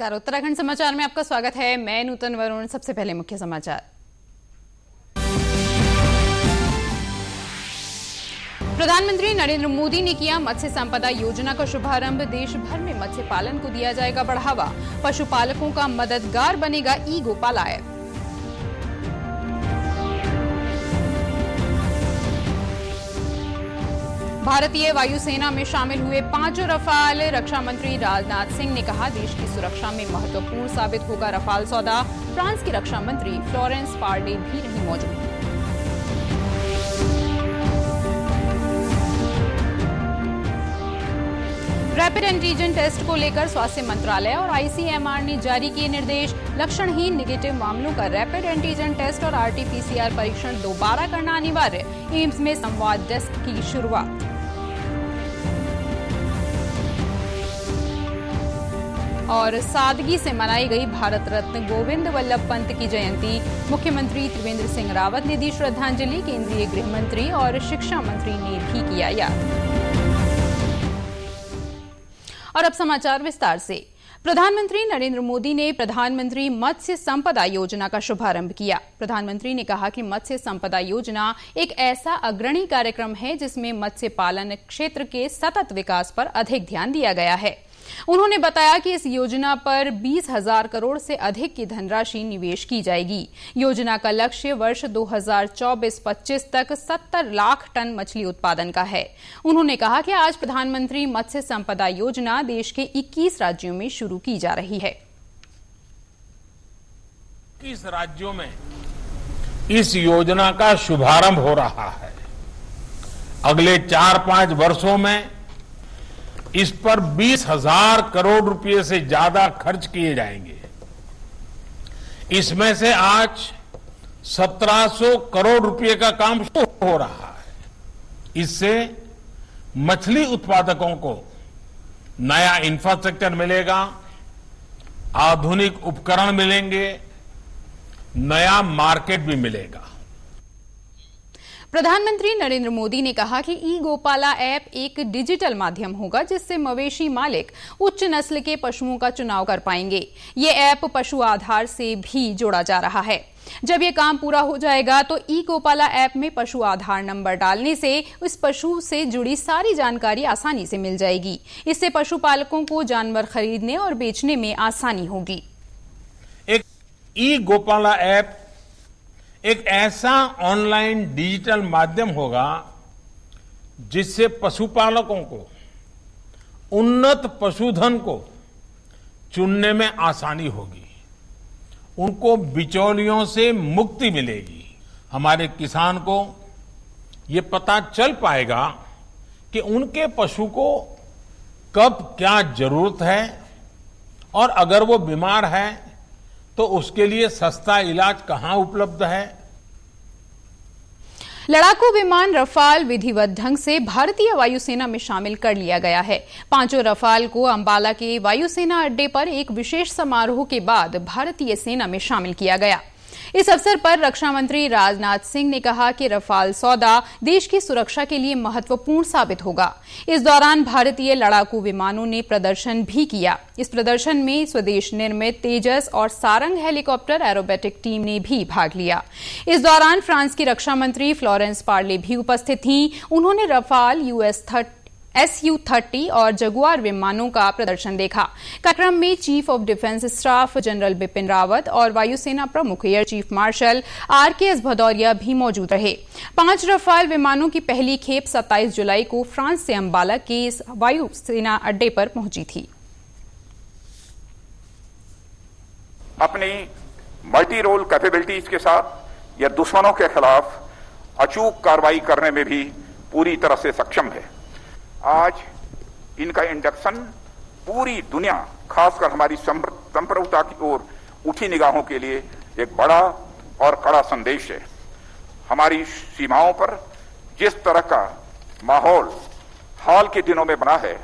नमस्कार, उत्तराखंड समाचार में आपका स्वागत है। मैं नूतन वरुण। सबसे पहले मुख्य समाचार। प्रधानमंत्री नरेंद्र मोदी ने किया मत्स्य संपदा योजना का शुभारंभ। देश भर में मत्स्य पालन को दिया जाएगा बढ़ावा। पशुपालकों का मददगार बनेगा ई गोपाला ऐप। भारतीय वायुसेना में शामिल हुए 5 रफाल। रक्षा मंत्री राजनाथ सिंह ने कहा, देश की सुरक्षा में महत्वपूर्ण साबित होगा रफाल सौदा। फ्रांस की रक्षा मंत्री फ्लोरेंस पार्ले भी रही मौजूद। रैपिड एंटीजन टेस्ट को लेकर स्वास्थ्य मंत्रालय और आईसीएमआर ने जारी किए निर्देश। लक्षणहीन नेगेटिव मामलों का रैपिड एंटीजन टेस्ट और आरटीपीसीआर परीक्षण दोबारा करना अनिवार्य। एम्स में संवाद डेस्क की शुरुआत। और सादगी से मनाई गई भारत रत्न गोविंद वल्लभ पंत की जयंती। मुख्यमंत्री त्रिवेंद्र सिंह रावत ने दी श्रद्धांजलि। केंद्रीय गृह मंत्री और शिक्षा मंत्री ने भी किया याद। और अब समाचार विस्तार से। प्रधानमंत्री नरेंद्र मोदी ने प्रधानमंत्री मत्स्य संपदा योजना का शुभारंभ किया। प्रधानमंत्री ने कहा कि मत्स्य संपदा योजना एक ऐसा अग्रणी कार्यक्रम है जिसमें मत्स्य पालन क्षेत्र के सतत विकास पर अधिक ध्यान दिया गया है। उन्होंने बताया कि इस योजना पर 20,000 करोड़ से अधिक की धनराशि निवेश की जाएगी। योजना का लक्ष्य वर्ष 2024-25 तक 70 लाख टन मछली उत्पादन का है। उन्होंने कहा कि आज प्रधानमंत्री मत्स्य संपदा योजना देश के 21 राज्यों में शुरू की जा रही है। 21 राज्यों में इस योजना का शुभारंभ हो रहा है। अगले 4-5 वर्षों में इस पर 20,000 करोड़ रुपए से ज्यादा खर्च किए जाएंगे। इसमें से आज 1700 करोड़ रुपए का काम शुरू हो रहा है। इससे मछली उत्पादकों को नया इंफ्रास्ट्रक्चर मिलेगा, आधुनिक उपकरण मिलेंगे, नया मार्केट भी मिलेगा। प्रधानमंत्री नरेंद्र मोदी ने कहा कि ई गोपाला ऐप एक डिजिटल माध्यम होगा जिससे मवेशी मालिक उच्च नस्ल के पशुओं का चुनाव कर पाएंगे। ये ऐप पशु आधार से भी जोड़ा जा रहा है। जब ये काम पूरा हो जाएगा तो ई गोपाला ऐप में पशु आधार नंबर डालने से उस पशु से जुड़ी सारी जानकारी आसानी से मिल जाएगी। इससे पशुपालकों को जानवर खरीदने और बेचने में आसानी होगी। एक ई गोपाला ऐप एक ऐसा ऑनलाइन डिजिटल माध्यम होगा जिससे पशुपालकों को उन्नत पशुधन को चुनने में आसानी होगी। उनको बिचौलियों से मुक्ति मिलेगी। हमारे किसान को ये पता चल पाएगा कि उनके पशु को कब क्या जरूरत है और अगर वो बीमार है तो उसके लिए सस्ता इलाज कहां उपलब्ध है। लड़ाकू विमान रफाल विधिवत ढंग से भारतीय वायुसेना में शामिल कर लिया गया है। 5 रफाल को अंबाला के वायुसेना अड्डे पर एक विशेष समारोह के बाद भारतीय सेना में शामिल किया गया। इस अवसर पर रक्षा मंत्री राजनाथ सिंह ने कहा कि रफाल सौदा देश की सुरक्षा के लिए महत्वपूर्ण साबित होगा। इस दौरान भारतीय लड़ाकू विमानों ने प्रदर्शन भी किया। इस प्रदर्शन में स्वदेश निर्मित तेजस और सारंग हेलीकॉप्टर एरोबेटिक टीम ने भी भाग लिया। इस दौरान फ्रांस की रक्षा मंत्री फ्लोरेंस पार्ले भी उपस्थित थीं। उन्होंने रफाल SU-30 और जगुआर विमानों का प्रदर्शन देखा। कार्यक्रम में chief of defence staff general Bipin Rawat और वायुसेना प्रमुख air chief marshal RKS Bhadauria भी मौजूद रहे। 5 रफाल विमानों की पहली खेप 27 जुलाई को फ्रांस से अंबाला के इस वायुसेना अड्डे पर पहुंची थी। अपनी मल्टी रोल कैपेबिलिटीज के साथ यह दुश्मनों के खिलाफ अचूक कार्रवाई करने में भी पूरी तरह से सक्षम है। आज इनका इंडक्शन पूरी दुनिया, खासकर हमारी संप्रभुता की ओर उठी निगाहों के लिए एक बड़ा और कड़ा संदेश है। हमारी सीमाओं पर जिस तरह का माहौल हाल के दिनों में बना है,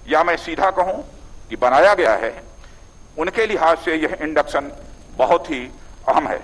या मैं सीधा कहूं कि बनाया गया है, उनके लिहाज से यह इंडक्शन बहुत ही अहम है।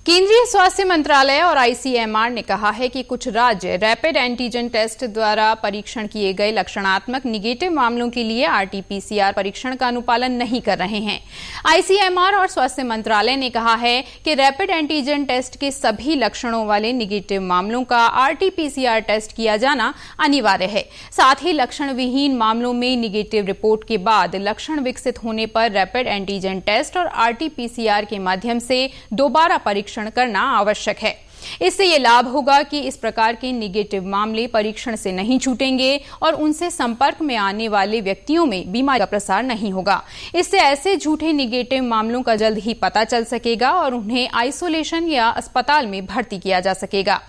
केंद्रीय स्वास्थ्य मंत्रालय और आईसीएमआर ने कहा है कि कुछ राज्य रैपिड एंटीजन टेस्ट द्वारा परीक्षण किए गए लक्षणात्मक निगेटिव मामलों के लिए आरटी-पीसीआर परीक्षण का अनुपालन नहीं कर रहे हैं। आईसीएमआर और स्वास्थ्य मंत्रालय ने कहा है कि रैपिड एंटीजन टेस्ट के सभी लक्षणों वाले निगेटिव मामलों का आरटी-पीसीआर टेस्ट किया जाना अनिवार्य है। साथ ही लक्षण विहीन मामलों में निगेटिव रिपोर्ट के बाद लक्षण विकसित होने पर रैपिड एंटीजन टेस्ट और आरटी-पीसीआर के माध्यम से दोबारा परीक्षण करना आवश्यक है। इससे ये लाभ होगा कि इस प्रकार के निगेटिव मामले परीक्षण से नहीं छूटेंगे और उनसे संपर्क में आने वाले व्यक्तियों में बीमारी का प्रसार नहीं होगा। इससे ऐसे झूठे निगेटिव मामलों का जल्द ही पता चल सकेगा और उन्हें आइसोलेशन या अस्पताल में भर्ती किया जा सकेगा।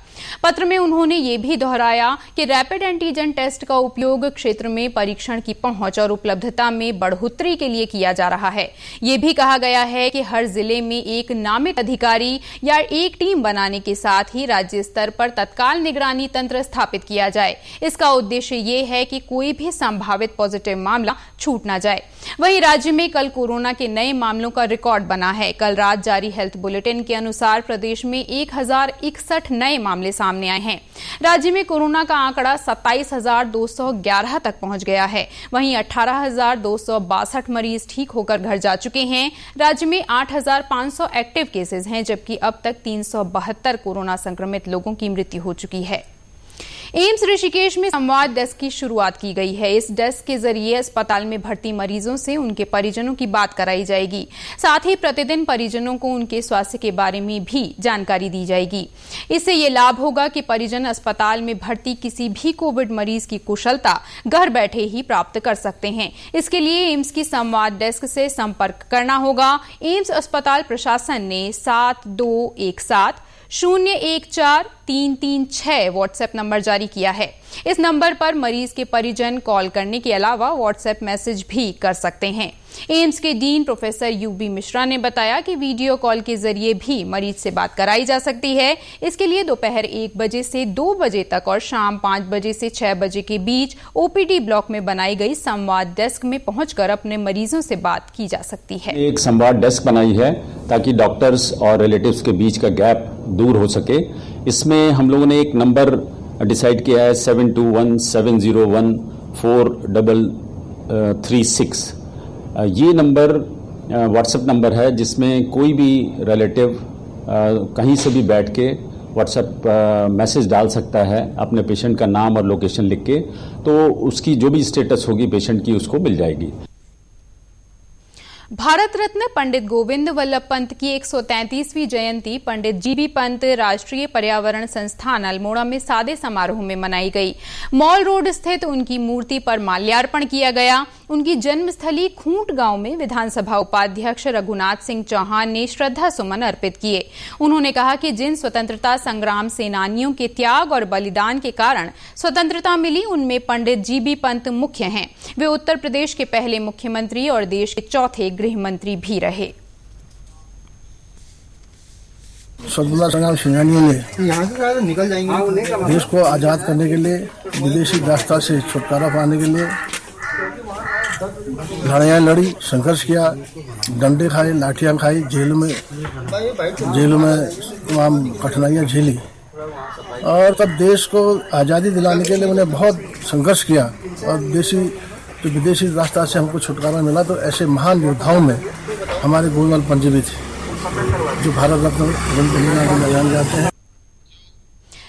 पत्र में उन्होंने ये भी दोहराया कि रैपिड एंटीजन टेस्ट का उपयोग क्षेत्र में परीक्षण की पहुंच और उपलब्धता में बढ़ोतरी के लिए किया जा रहा है। ये भी कहा गया है कि हर जिले में एक नामित अधिकारी या एक टीम बनाने के साथ ही राज्य स्तर पर तत्काल निगरानी तंत्र स्थापित किया जाए। इसका उद्देश्य ये है कि कोई भी संभावित पॉजिटिव मामला छूट न जाए। वहीं राज्य में कल कोरोना के नए मामलों का रिकॉर्ड बना है। कल रात जारी हेल्थ बुलेटिन के अनुसार प्रदेश में 1061 नए मामले सामने आए हैं। राज्य में कोरोना का आंकड़ा 27,211 तक पहुंच गया है। वहीं 18,262 मरीज ठीक होकर घर जा चुके हैं। राज्य में 8,500 एक्टिव केसेस हैं, जबकि अब तक 372 कोरोना संक्रमित लोगों की मृत्यु हो चुकी है। एम्स ऋषिकेश में संवाद डेस्क की शुरुआत की गई है। इस डेस्क के जरिए अस्पताल में भर्ती मरीजों से उनके परिजनों की बात कराई जाएगी। साथ ही प्रतिदिन परिजनों को उनके स्वास्थ्य के बारे में भी जानकारी दी जाएगी। इससे ये लाभ होगा कि परिजन अस्पताल में भर्ती किसी भी कोविड मरीज की कुशलता घर बैठे ही प्राप्त कर सकते हैं। इसके लिए एम्स की संवाद डेस्क से संपर्क करना होगा। एम्स अस्पताल प्रशासन ने 7217-014-336 व्हाट्सएप नंबर जारी किया है। इस नंबर पर मरीज के परिजन कॉल करने के अलावा व्हाट्सएप मैसेज भी कर सकते हैं। एम्स के डीन प्रोफेसर यूबी मिश्रा ने बताया कि वीडियो कॉल के जरिए भी मरीज से बात कराई जा सकती है। इसके लिए दोपहर 1 बजे से 2 बजे तक और शाम 5 बजे से 6 बजे के बीच ओपीडी ब्लॉक में बनाई गई संवाद डेस्क में पहुंचकर अपने मरीजों से बात की जा सकती है। एक संवाद डेस्क बनाई है ताकि डॉक्टर्स और रिलेटिव्स के बीच का गैप दूर हो सके। इसमें हम लोगों ने एक नंबर डिसाइड किया है 7217014336। ये नंबर व्हाट्सएप नंबर है जिसमें कोई भी रिलेटिव कहीं से भी बैठ के व्हाट्सएप मैसेज डाल सकता है अपने पेशेंट का नाम और लोकेशन लिख के, तो उसकी जो भी स्टेटस होगी पेशेंट की उसको मिल जाएगी। भारत रत्न पंडित गोविंद वल्लभ पंत की 133वीं जयंती पंडित जीबी पंत राष्ट्रीय पर्यावरण संस्थान अल्मोड़ा में सादे समारोह में मनाई गई। मॉल रोड स्थित उनकी मूर्ति पर माल्यार्पण किया गया। उनकी जन्मस्थली खूंट गांव में विधानसभा उपाध्यक्ष रघुनाथ सिंह चौहान ने श्रद्धा सुमन अर्पित किए। उन्होंने कहा कि जिन स्वतंत्रता संग्राम सेनानियों के त्याग और बलिदान के कारण स्वतंत्रता मिली, उनमें पंडित जीबी पंत मुख्य हैं। वे उत्तर प्रदेश के पहले मुख्यमंत्री और देश के चौथे गृह मंत्री भी रहे। स्वतंत्रता संग्राम सेनानियों ने निकल जाएंगे देश को आजाद करने के लिए, विदेशी दास्ता से छुटकारा पाने के लिए लड़ाइयाँ लड़ी, संघर्ष किया, डंडे खाए, लाठियाँ खाई, जेलों में तमाम कठिनाइयाँ झेली और तब देश को आज़ादी दिलाने के लिए उन्हें बहुत संघर्ष किया और जो विदेशी रास्ता से हमको छुटकारा मिला। तो ऐसे महान योद्धाओं में हमारे गोविंद वल्लभ पंत जी भी थे, जो भारत रत्न जाने जाते हैं।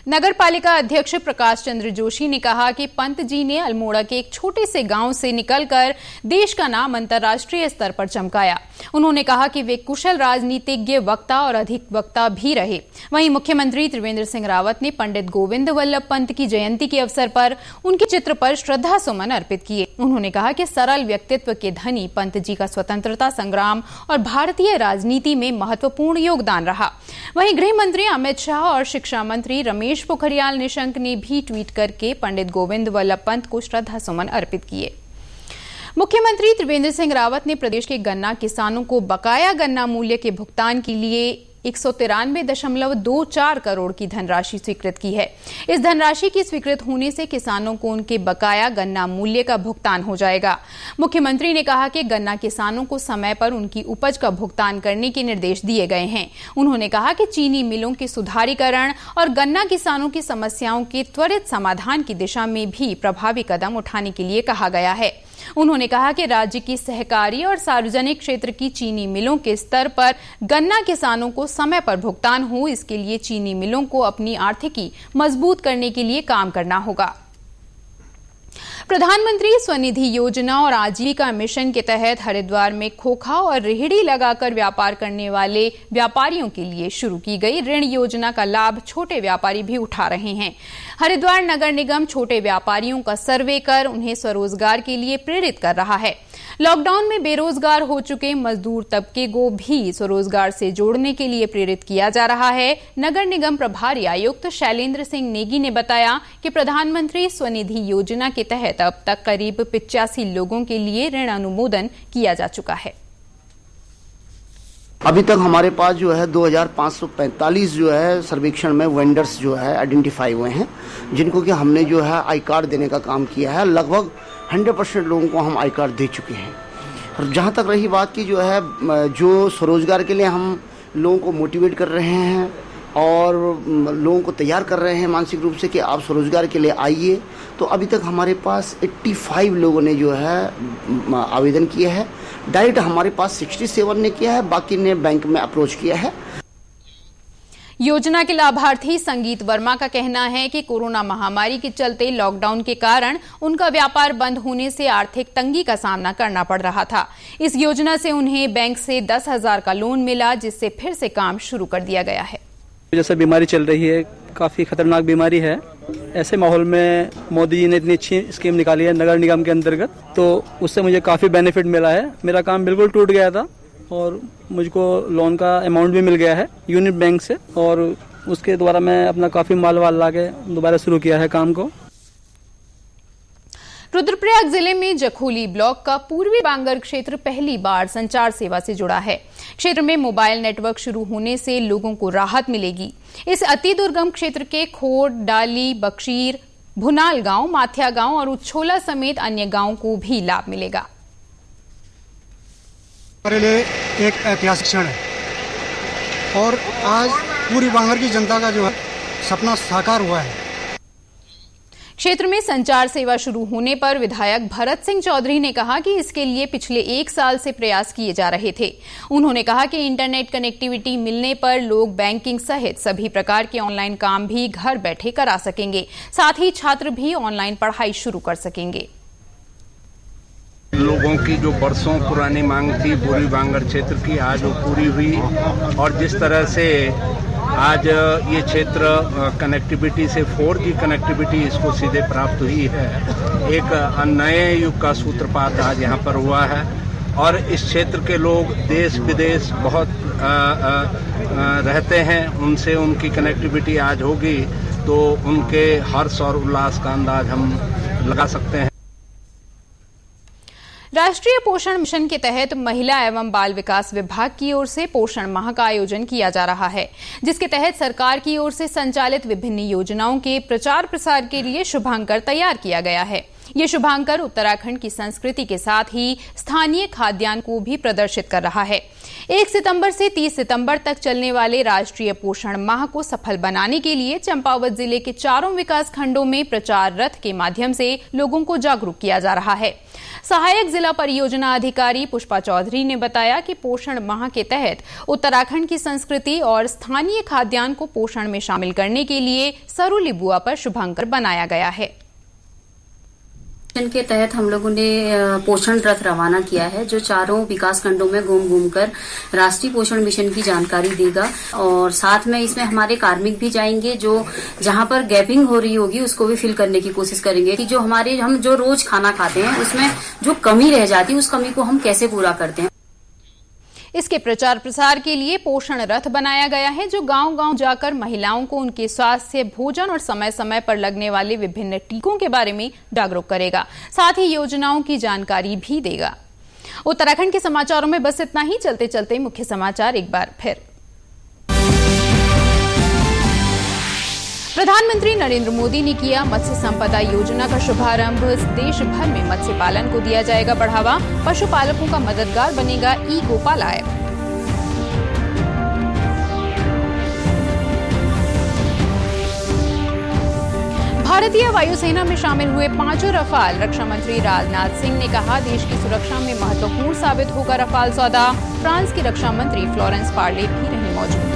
नगर पालिका अध्यक्ष प्रकाश चंद्र जोशी ने कहा कि पंत जी ने अल्मोड़ा के एक छोटे से गांव से निकलकर देश का नाम अंतर्राष्ट्रीय स्तर पर चमकाया। उन्होंने कहा कि वे कुशल राजनीतिज्ञ, वक्ता और अधिवक्ता भी रहे। वहीं मुख्यमंत्री त्रिवेंद्र सिंह रावत ने पंडित गोविंद वल्लभ पंत की जयंती के अवसर पर उनके चित्र पर श्रद्धा सुमन अर्पित किए। उन्होंने कहा कि सरल व्यक्तित्व के धनी पंत जी का स्वतंत्रता संग्राम और भारतीय राजनीति में महत्वपूर्ण योगदान रहा। वहीं गृह मंत्री अमित शाह और शिक्षा मंत्री रमेश पोखरियाल निशंक ने भी ट्वीट करके पंडित गोविंद वल्लभ पंत को श्रद्धा सुमन अर्पित किए। मुख्यमंत्री त्रिवेंद्र सिंह रावत ने प्रदेश के गन्ना किसानों को बकाया गन्ना मूल्य के भुगतान के लिए 193.24 करोड़ की धनराशि स्वीकृत की है। इस धनराशि की स्वीकृत होने से किसानों को उनके बकाया गन्ना मूल्य का भुगतान हो जाएगा। मुख्यमंत्री ने कहा कि गन्ना किसानों को समय पर उनकी उपज का भुगतान करने के निर्देश दिए गए हैं। उन्होंने कहा कि चीनी मिलों के सुधारीकरण और गन्ना किसानों की समस्याओं के त्वरित समाधान की दिशा में भी प्रभावी कदम उठाने के लिए कहा गया है। उन्होंने कहा कि राज्य की सहकारी और सार्वजनिक क्षेत्र की चीनी मिलों के स्तर पर गन्ना किसानों को समय पर भुगतान हो, इसके लिए चीनी मिलों को अपनी आर्थिकी मजबूत करने के लिए काम करना होगा। प्रधानमंत्री स्वनिधि योजना और आजीविका मिशन के तहत हरिद्वार में खोखा और रेहड़ी लगाकर व्यापार करने वाले व्यापारियों के लिए शुरू की गई ऋण योजना का लाभ छोटे व्यापारी भी उठा रहे हैं। हरिद्वार नगर निगम छोटे व्यापारियों का सर्वे कर उन्हें स्वरोजगार के लिए प्रेरित कर रहा है। लॉकडाउन में बेरोजगार हो चुके मजदूर तबके को भी स्वरोजगार से जोड़ने के लिए प्रेरित किया जा रहा है। नगर निगम प्रभारी आयुक्त शैलेंद्र सिंह नेगी ने बताया कि प्रधानमंत्री स्वनिधि योजना के तहत अब तक करीब 85 लोगों के लिए ऋण अनुमोदन किया जा चुका है। अभी तक हमारे पास जो है 2545 जो है सर्वेक्षण में वेंडर्स जो है आइडेंटिफाई हुए हैं, जिनको कि हमने जो है आई कार्ड देने का काम किया है। लगभग 100% लोगों को हम आई कार्ड दे चुके हैं। और जहाँ तक रही बात की जो है जो स्वरोजगार के लिए हम लोगों को मोटिवेट कर रहे हैं और लोगों को तैयार कर रहे हैं मानसिक रूप से कि आप स्वरोजगार के लिए आइए, तो अभी तक हमारे पास 85 लोगों ने जो है आवेदन किया है। डायरेक्ट हमारे पास 67 ने किया है, बाकी ने बैंक में अप्रोच किया है। योजना के लाभार्थी संगीत वर्मा का कहना है कि कोरोना महामारी के चलते लॉकडाउन के कारण उनका व्यापार बंद होने से आर्थिक तंगी का सामना करना पड़ रहा था। इस योजना से उन्हें बैंक से 10,000 का लोन मिला, जिससे फिर से काम शुरू कर दिया गया है। जैसे बीमारी चल रही है, काफ़ी खतरनाक बीमारी है, ऐसे माहौल में मोदी जी ने इतनी अच्छी स्कीम निकाली है नगर निगम के अंतर्गत, तो उससे मुझे काफ़ी बेनिफिट मिला है। मेरा काम बिल्कुल टूट गया था और मुझको लोन का अमाउंट भी मिल गया है यूनिट बैंक से, और उसके द्वारा मैं अपना काफ़ी माल वाल ला के दोबारा शुरू किया है काम को। रुद्रप्रयाग जिले में जखोली ब्लॉक का पूर्वी बांगर क्षेत्र पहली बार संचार सेवा से जुड़ा है। क्षेत्र में मोबाइल नेटवर्क शुरू होने से लोगों को राहत मिलेगी। इस अति दुर्गम क्षेत्र के खोट, डाली, बक्शीर, भुनाल गांव, माथिया गांव और उच्छोला समेत अन्य गांवों को भी लाभ मिलेगा। हमारे लिए एक ऐतिहासिक क्षण है और आज पूरी बांगर की जनता का जो है सपना साकार हुआ है। क्षेत्र में संचार सेवा शुरू होने पर विधायक भरत सिंह चौधरी ने कहा कि इसके लिए पिछले 1 साल से प्रयास किए जा रहे थे। उन्होंने कहा कि इंटरनेट कनेक्टिविटी मिलने पर लोग बैंकिंग सहित सभी प्रकार के ऑनलाइन काम भी घर बैठे करा सकेंगे, साथ ही छात्र भी ऑनलाइन पढ़ाई शुरू कर सकेंगे। लोगों की जो बरसों पुरानी मांग थी पूर्वी बांगर क्षेत्र की, आज वो पूरी हुई। और जिस तरह से आज ये क्षेत्र कनेक्टिविटी से 4G कनेक्टिविटी इसको सीधे प्राप्त हुई है, एक नए युग का सूत्रपात आज यहाँ पर हुआ है। और इस क्षेत्र के लोग देश विदेश बहुत रहते हैं, उनसे उनकी कनेक्टिविटी आज होगी तो उनके हर्ष और उल्लास का अंदाज हम लगा सकते हैं। राष्ट्रीय पोषण मिशन के तहत महिला एवं बाल विकास विभाग की ओर से पोषण माह का आयोजन किया जा रहा है, जिसके तहत सरकार की ओर से संचालित विभिन्न योजनाओं के प्रचार प्रसार के लिए शुभांकर तैयार किया गया है। ये शुभांकर उत्तराखंड की संस्कृति के साथ ही स्थानीय खाद्यान्न को भी प्रदर्शित कर रहा है। 1 सितंबर से 30 सितंबर तक चलने वाले राष्ट्रीय पोषण माह को सफल बनाने के लिए चंपावत जिले के 4 विकास खंडों में प्रचार रथ के माध्यम से लोगों को जागरूक किया जा रहा है। सहायक जिला परियोजना अधिकारी पुष्पा चौधरी ने बताया कि पोषण माह के तहत उत्तराखंड की संस्कृति और स्थानीय खाद्यान्न को पोषण में शामिल करने के लिए सरुली बुआ पर शुभांकर बनाया गया है। के तहत हम लोगों ने पोषण रथ रवाना किया है, जो 4 विकास खंडों में घूम कर राष्ट्रीय पोषण मिशन की जानकारी देगा। और साथ में इसमें हमारे कार्मिक भी जाएंगे, जो जहां पर गैपिंग हो रही होगी उसको भी फिल करने की कोशिश करेंगे कि हम जो रोज खाना खाते हैं उसमें जो कमी रह जाती है उस कमी को हम कैसे पूरा करते हैं। इसके प्रचार प्रसार के लिए पोषण रथ बनाया गया है, जो गांव-गांव जाकर महिलाओं को उनके स्वास्थ्य, भोजन और समय समय पर लगने वाले विभिन्न टीकों के बारे में जागरूक करेगा, साथ ही योजनाओं की जानकारी भी देगा। उत्तराखंड के समाचारों में बस इतना ही। चलते चलते मुख्य समाचार एक बार फिर। प्रधानमंत्री नरेंद्र मोदी ने किया मत्स्य संपदा योजना का शुभारंभ। देश भर में मत्स्य पालन को दिया जाएगा बढ़ावा। पशुपालकों का मददगार बनेगा ई गोपाला ऐप। भारतीय वायुसेना में शामिल हुए 5 रफाल। रक्षा मंत्री राजनाथ सिंह ने कहा, देश की सुरक्षा में महत्वपूर्ण साबित होगा रफाल सौदा। फ्रांस की रक्षा मंत्री फ्लोरेंस पार्ले भी रही मौजूद।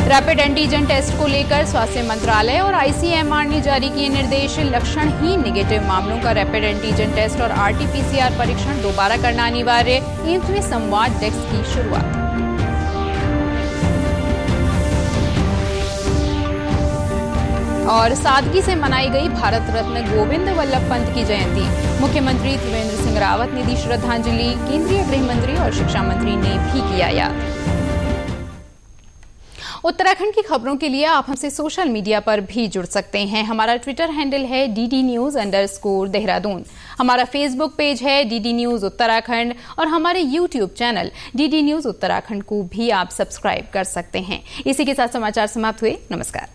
रैपिड एंटीजन टेस्ट को लेकर स्वास्थ्य मंत्रालय और आईसीएमआर ने जारी किए निर्देश। लक्षणहीन नेगेटिव मामलों का रैपिड एंटीजन टेस्ट और आरटीपीसीआर परीक्षण दोबारा करना अनिवार्य। एम्स में संवाद डेस्क की शुरुआत। और सादगी से मनाई गई भारत रत्न गोविंद वल्लभ पंत की जयंती। मुख्यमंत्री त्रिवेंद्र सिंह रावत ने दी श्रद्धांजलि। केंद्रीय गृह मंत्री और शिक्षा मंत्री ने भी किया याद। उत्तराखंड की खबरों के लिए आप हमसे सोशल मीडिया पर भी जुड़ सकते हैं। हमारा ट्विटर हैंडल है DDNews_देहरादून। हमारा फेसबुक पेज है DD न्यूज उत्तराखंड और हमारे YouTube channel DD news Uttarakhand को भी आप सब्सक्राइब कर सकते हैं। इसी के साथ समाचार समाप्त हुए। नमस्कार।